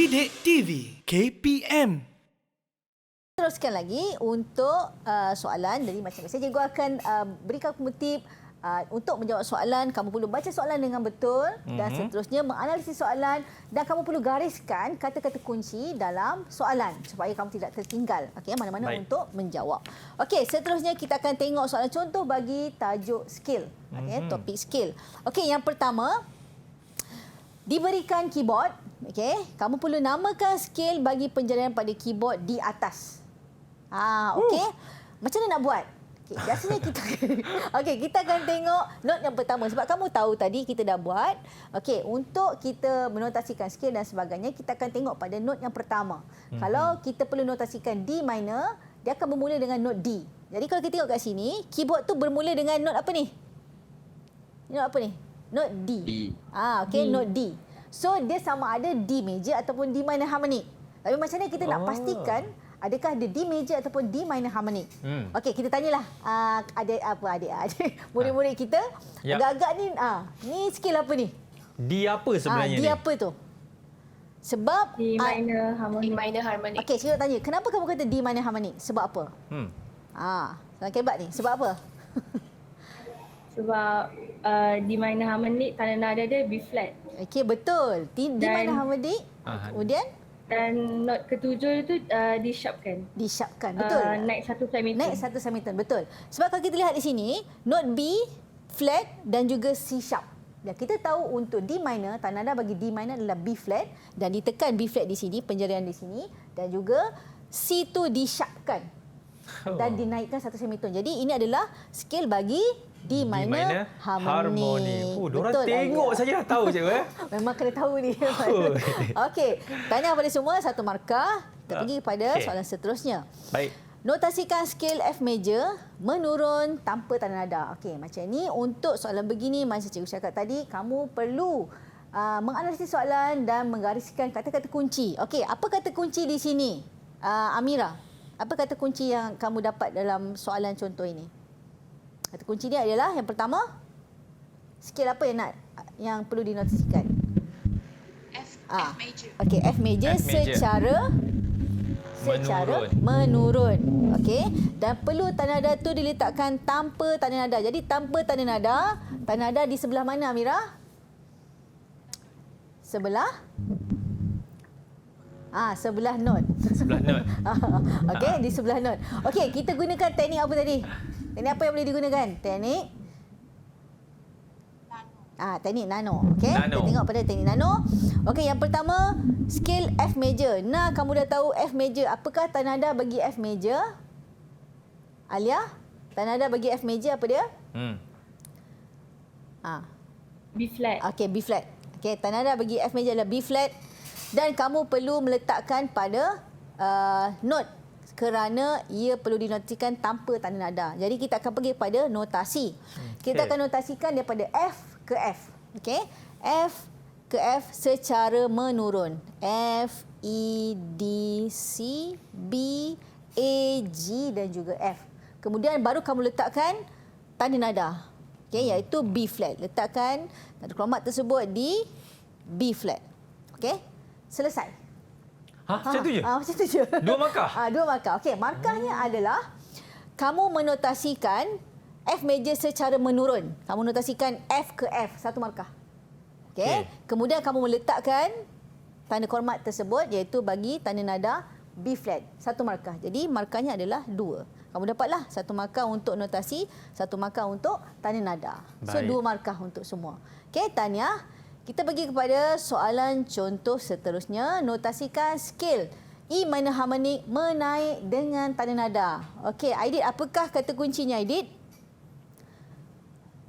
Didik TV KPM. Teruskan lagi untuk soalan. Jadi macam biasa cikgu akan berikan kamu tip untuk menjawab soalan. Kamu perlu baca soalan dengan betul dan seterusnya menganalisis soalan dan kamu perlu gariskan kata-kata kunci dalam soalan supaya kamu tidak tertinggal. Okey, mana-mana untuk menjawab. Okey, seterusnya kita akan tengok soalan contoh bagi tajuk skill. Okey, topik skill. Okey, yang pertama diberikan keyboard. Okey, kamu perlu namakan skill bagi penjarian pada keyboard di atas. Okey. Macam mana nak buat? Okay, biasanya kita kita akan tengok note yang pertama sebab kamu tahu tadi kita dah buat. Okey, untuk kita menotasikan skill dan sebagainya, kita akan tengok pada note yang pertama. Kalau kita perlu notasikan D minor, dia akan bermula dengan note D. Jadi kalau kita tengok kat sini, keyboard tu bermula dengan note apa ni? Note apa ni? Note D. Okey, note D. So dia sama ada D major ataupun D minor harmonic. Tapi macam mana kita nak pastikan adakah dia D major ataupun D minor harmonic? Okey, kita tanyalah adik murid-murid kita. Agak-agak ni ni skill apa ni? D apa sebenarnya D apa tu? Sebab D minor harmonic. D minor harmonic. Okey, cikgu tanya, kenapa kamu kata D minor harmonic? Sebab apa? Soalan kebat ni. Sebab apa? Sebab D minor harmonic tanda nada dia B flat. Okey, betul. D minor harmonic. Kemudian dan note ketujuh itu D sharp kan. D sharp kan, betul. Naik satu semitone. Naik satu semitone, betul. Sebab kalau kita lihat di sini, note B, flat dan juga C sharp. Dan kita tahu untuk D minor, tanda nada bagi D minor adalah B flat dan ditekan B flat di sini, penjarian di sini dan juga C tu D sharp kan. Dan dinaikkan satu semitone. Jadi ini adalah skill bagi D minor harmonic. Diorang tengok saja dah tahu cikgu. Memang kena tahu ni. Okey, tanya pada semua satu markah. Kita pergi kepada soalan seterusnya. Baik. Notasikan skill F major menurun tanpa tanda nada. Okey, macam ni untuk soalan begini macam cikgu cakap tadi, kamu perlu menganalisis soalan dan menggariskan kata-kata kunci. Okey, apa kata kunci di sini? Amira, apa kata kunci yang kamu dapat dalam soalan contoh ini? Kata kunci dia adalah yang pertama, skill apa yang perlu dinotasikan? F major. Okey, F major secara menurun. Okey, dan perlu tanda nada tu diletakkan tanpa tanda nada. Jadi tanpa tanda nada di sebelah mana Amira? Sebelah sebelah note. Sebelah note. Okey, di sebelah note. Okey, kita gunakan teknik apa tadi? Teknik apa yang boleh digunakan? Teknik teknik nano. Okey, kita tengok pada teknik nano. Okey, yang pertama, skill F major. Nah, kamu dah tahu F major. Apakah tanda nada bagi F major? Alia, tanda nada bagi F major apa dia? B flat. Okey, B flat. Okey, tanda nada bagi F major adalah B flat. Dan kamu perlu meletakkan pada note kerana ia perlu dinotasikan tanpa tanda nada. Jadi kita akan pergi pada notasi. Kita akan notasikan daripada F ke F. Okey? F ke F secara menurun. F, E, D, C, B, A, G dan juga F. Kemudian baru kamu letakkan tanda nada. Okey, iaitu B flat. Letakkan tanda kromat tersebut di B flat. Okey? Selesai. Macam tu je? Macam tu je. Dua markah? Dua markah. Okey, markahnya adalah kamu menotasikan F major secara menurun. Kamu notasikan F ke F, satu markah. Okey. Kemudian kamu meletakkan tanda hormat tersebut iaitu bagi tanda nada B flat, satu markah. Jadi markahnya adalah 2. Kamu dapatlah satu markah untuk notasi, satu markah untuk tanda nada. So 2 markah untuk semua. Okey, tahniah. Kita pergi kepada soalan contoh seterusnya. Notasikan skill E minor harmonic menaik dengan tanda nada. Okey, Aidit, apakah kata kuncinya, Aidit?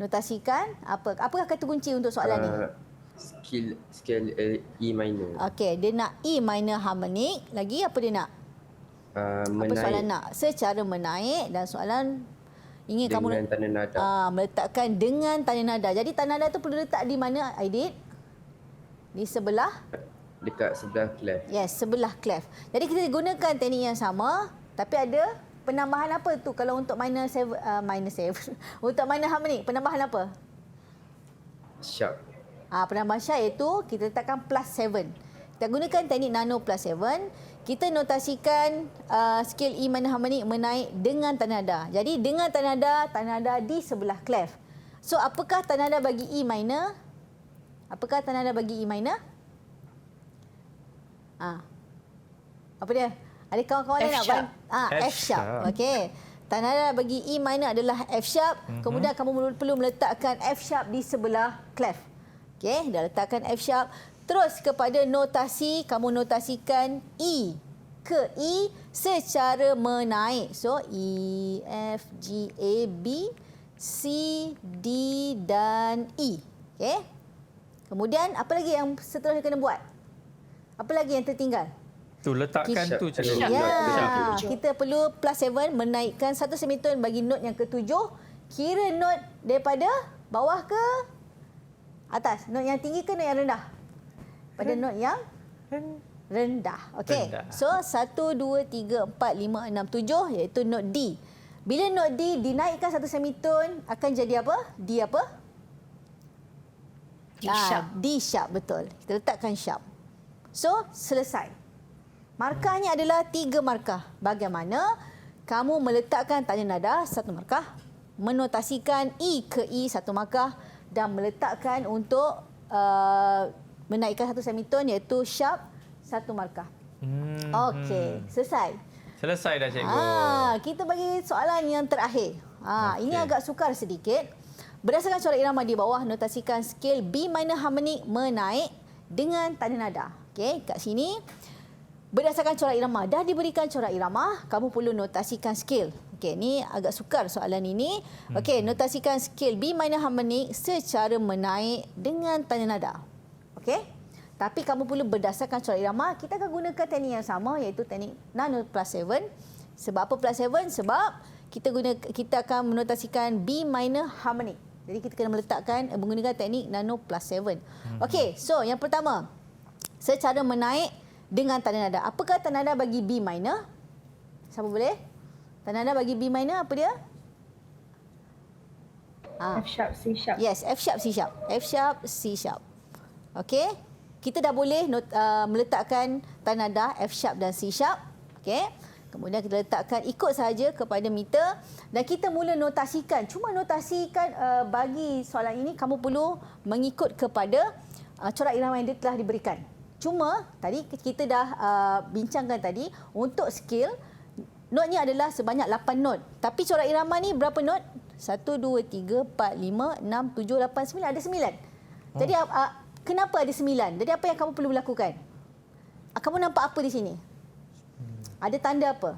Notasikan apakah kata kunci untuk soalan ni? Skill E minor. Okey, dia nak E minor harmonic. Lagi apa dia nak? Apa soalan nak? Secara menaik dan soalan ingin dengan kamu tanda nada. Meletakkan dengan tanda nada. Jadi tanda nada tu perlu letak di mana, Aidit? Di sebelah? Dekat sebelah clef. Yes, sebelah clef. Jadi kita gunakan teknik yang sama tapi ada penambahan apa tu kalau untuk minor 7 untuk minor harmonic, penambahan apa? Sharp. Penambahan sharp iaitu kita letakkan +7. Kita gunakan teknik nano plus 7. Kita notasikan skale E minor harmonic menaik dengan tanda nada. Jadi dengan tanda nada di sebelah clef. So apakah tanda nada bagi E minor? Apakah tanda nada bagi E minor? Apa dia? Ada kawan-kawan yang nak F-sharp. F sharp. Okey. Tanda nada bagi E minor adalah F sharp. Kemudian kamu perlu meletakkan F sharp di sebelah clef. Okey, dah letakkan F sharp. Terus kepada notasi, kamu notasikan E ke E secara menaik. So E, F, G, A, B, C, D dan E. Okey. Kemudian apa lagi yang seterusnya kena buat? Apa lagi yang tertinggal? Tu letakkan Sharp. tu cikgu. Sharp. Ya, kita perlu plus 7 menaikkan satu semitone bagi not yang ketujuh. Kira not daripada bawah ke atas? Not yang tinggi ke not yang rendah? Pada not yang rendah. Okey. Rendah. So 1, 2, 3, 4, 5, 6, 7 iaitu not D. Bila not D dinaikkan satu semitone akan jadi apa? D apa? D sharp. D sharp, betul. Kita letakkan sharp. So, selesai. Markahnya adalah 3 markah. Bagaimana kamu meletakkan tanda nada 1 markah, menotasikan E ke E 1 markah dan meletakkan untuk menaikkan satu semitone iaitu sharp 1 markah. Okey, selesai. Selesai dah cikgu. Kita bagi soalan yang terakhir. Ini agak sukar sedikit. Berdasarkan corak irama di bawah, notasikan skale B minor harmonic menaik dengan tanda nada. Okey, kat sini berdasarkan corak irama, dah diberikan corak irama, kamu perlu notasikan skale. Okey, ni agak sukar soalan ini. Okey, notasikan skale B minor harmonic secara menaik dengan tanda nada. Okey? Tapi kamu perlu berdasarkan corak irama, kita akan gunakan teknik yang sama iaitu teknik nano plus 7. Sebab apa plus 7? Sebab kita akan menotasikan B minor harmonic. Jadi kita kena menggunakan teknik nano plus 7. Okey, so yang pertama, secara menaik dengan tanda nada. Apakah tanda nada bagi B minor? Siapa boleh? Tanda nada bagi B minor apa dia? F sharp, C sharp. Yes, F sharp, C sharp. F sharp, C sharp. Okey. Kita dah boleh meletakkan tanda nada F sharp dan C sharp. Okey. Kemudian kita letakkan ikut saja kepada meter dan kita mula notasikan. Cuma notasikan bagi soalan ini kamu perlu mengikut kepada corak irama yang dia telah diberikan. Cuma tadi kita dah bincangkan tadi untuk skill notnya adalah sebanyak 8 not. Tapi corak irama ni berapa not? 1 2 3 4 5 6 7 8 9 ada 9. Jadi kenapa ada 9? Jadi apa yang kamu perlu lakukan? Kamu nampak apa di sini? Ada tanda apa?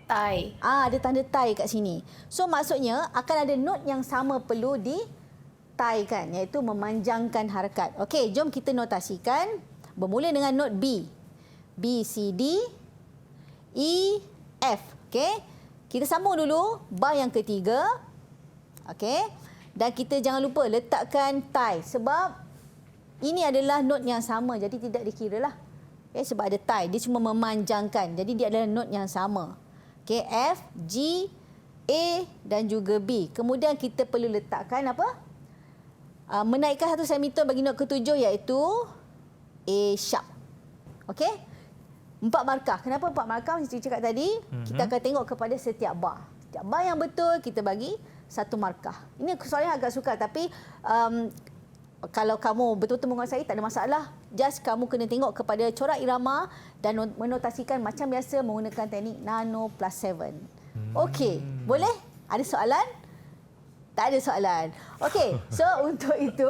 Tie. Ada tanda tie kat sini. So maksudnya akan ada not yang sama perlu di-tiekan iaitu memanjangkan harakat. Okey, jom kita notasikan bermula dengan not B. B, C, D, E, F. Okey. Kita sambung dulu bar yang ketiga. Okey. Dan kita jangan lupa letakkan tie sebab ini adalah not yang sama jadi tidak dikiralah. Okay, sebab ada tie, dia cuma memanjangkan. Jadi dia adalah not yang sama. Okay, F, G, A dan juga B. Kemudian kita perlu letakkan apa? Menaikkan satu semitone bagi not ketujuh iaitu A sharp. Okey? 4 markah. Kenapa 4 markah? Macam saya cakap tadi, kita akan tengok kepada setiap bar. Setiap bar yang betul, kita bagi 1 markah. Ini soalan agak sukar tapi kalau kamu betul-betul menguasai tak ada masalah. Just kamu kena tengok kepada corak irama dan menotasikan macam biasa menggunakan teknik nano plus 7. Okey, boleh? Ada soalan? Tak ada soalan. Okey, so untuk itu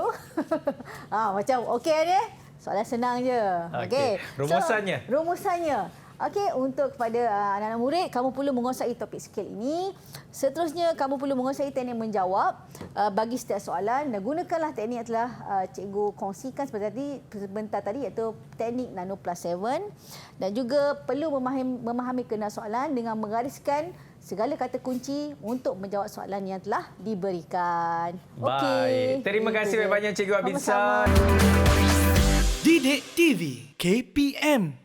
macam okey ada? Soalan senang je. Okey. Rumusannya. So, rumusannya. Okey, untuk kepada anak-anak murid, kamu perlu menguasai topik skill ini. Seterusnya, kamu perlu menguasai teknik menjawab bagi setiap soalan. Dan gunakanlah teknik yang telah cikgu kongsikan sebentar tadi iaitu teknik nano plus 7. Dan juga perlu memahami kena soalan dengan menggariskan segala kata kunci untuk menjawab soalan yang telah diberikan. Baik. Terima kasih banyak Cikgu Abinsar. Didik TV KPM